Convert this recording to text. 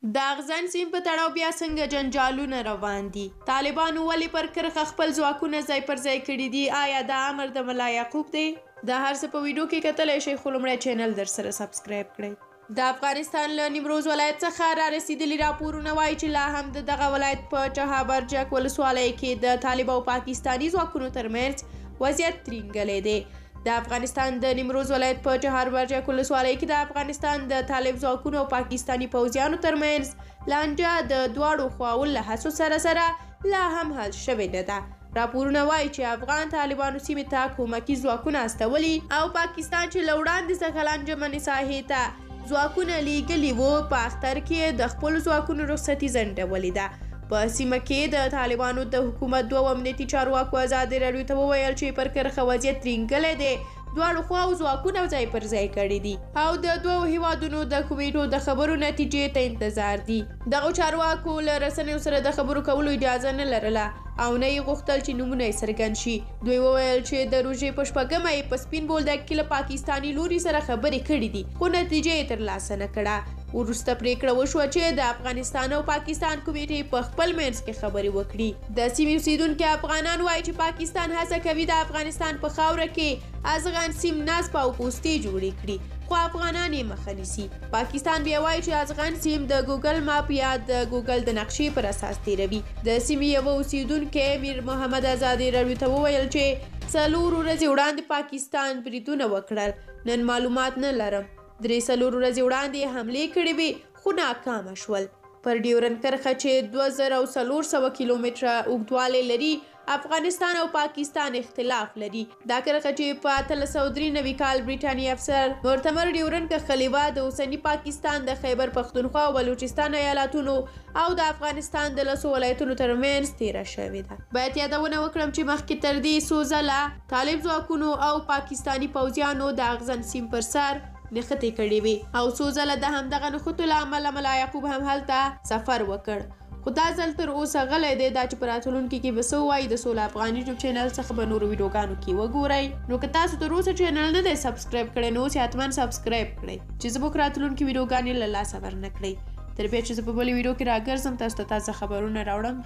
د اغزن سیند په تړاو بیا څنګه جنجالونه روان دي؟ طالبانو ولې پر کرښه خپل ځواکونه ځای پر ځای کړي دي؟ آیا دا امر د ملا یعقوب دی؟ دا هر څه په ویډیو کې کتلی شئ، خو لومړی چینل درسره سبسکرایب کړئ. د افغانستان له نیمروز ولایت څخه را رسیدلي راپورونه وایي چې لا هم د دغه ولایت په چهابرجک ولسوالۍ کې د طالب او پاکستاني ځواکونو ترمنځ وضعیت ترینګلی دی. د افغانستان د نیمروز ولایت په چهاربرجک ولسوالۍ کې د افغانستان د طالب ځواکونو او پاکستاني پوځیانو ترمنځ لانجه د دواړو خواوو له هڅو سره لا هم حل شوې نه ده. راپورونه وایي چې افغان طالبانو سیمې ته کومکي ځواکونه استولي او پاکستان چې له وړاندې څخه لانجمنې ساحې ته ځواکونه لیږلي وو، په اختر کې د خپلو ځواکونو رخصتي ځنډولې ده. په سیمه کې د طالبانو د حکومت دوو امنیتي چارواکو ازادي راډیو ته وویل چې پر کرښه وضعیت ترینګلی دی، دواړو خواوو ځواکونه ځای پر ځای کړي دي او د دوو هیوادونو د کمیټو د خبرو نتیجې ته انتظار دي. دغو چارواکو له رسنیو سره د خبرو کولو اجازه نه لرله او نه یې غوښتل چې نومونه یې څرګند شي. دوی وویل چې د روژې په 8مه یې په سپین بولدک کې له پاکستاني لوري سره خبرې کړې دي، خو نتیجه یې ترلاسه نه کړه. وروسته پریکړه وشوه چې د افغانستان او پاکستان کمیټې په خپل منځ کې خبرې وکړي. د سیمې اوسیدونکي افغانان وایي چې پاکستان هڅه کوي د افغانستان په خاوره کې ازغن سیم نصب او پوستې جوړې کړي، خو افغانان یې مخه نیسي. پاکستان بیا وایي چې ازغن سیم د ګوګل ماپ یا د ګوګل د نقشې پر اساس تیروي. د سیمې یوه اوسیدونکی میر محمد ازادي راډیو ته وویل چې 4 ورځې وړاندې پاکستان بریدونه وکړل، نن معلومات نه لرم. 3 ورځې وړاندې حملې کړې وې خو ناکامه شول. پر ډیورنډ کرښه چې 2400 کیلومتره اوږدوالی لري، افغانستان او پاکستان اختلاف لري. دا کرښه چې په 1893 کال برټانیې افسر مورتمر ډیورنډ کښلې وه، د اوسني پاکستان د خیبر پښتونخوا او بلوچستان ایالاتونو او د افغانستان د 10 ولایتونو ترمنځ تیره شوې ده. باید یادونه وکړم چې مخکې تر دې څو ځله طالب ځواکونو او پاکستاني پوځیانو د اغزن سیم پر سر نښتې کړې وې او څو ځله د همدغه نښتو له امله ملا یعقوب هم هلته سفر وکړ. خو دا ځل تر اوسه غلی دی. دا چې په راتلونکي کې به څه ووایي د سوله افغان یوټیوب چینل څخه به نورو ویډیوګانو کې وګورئ. نو که تاسو تر اوسه چینل نه دی سبسکرایب کړی نو اوس یې حتما سبسکرایب کړئ چې زموږ راتلونکي ویډیوګانې له لاسه ورنه کړئ. تر بیا چې زه په بلې ویډیو کې راګرځم تاسو ته تازه خبرونه راوړم.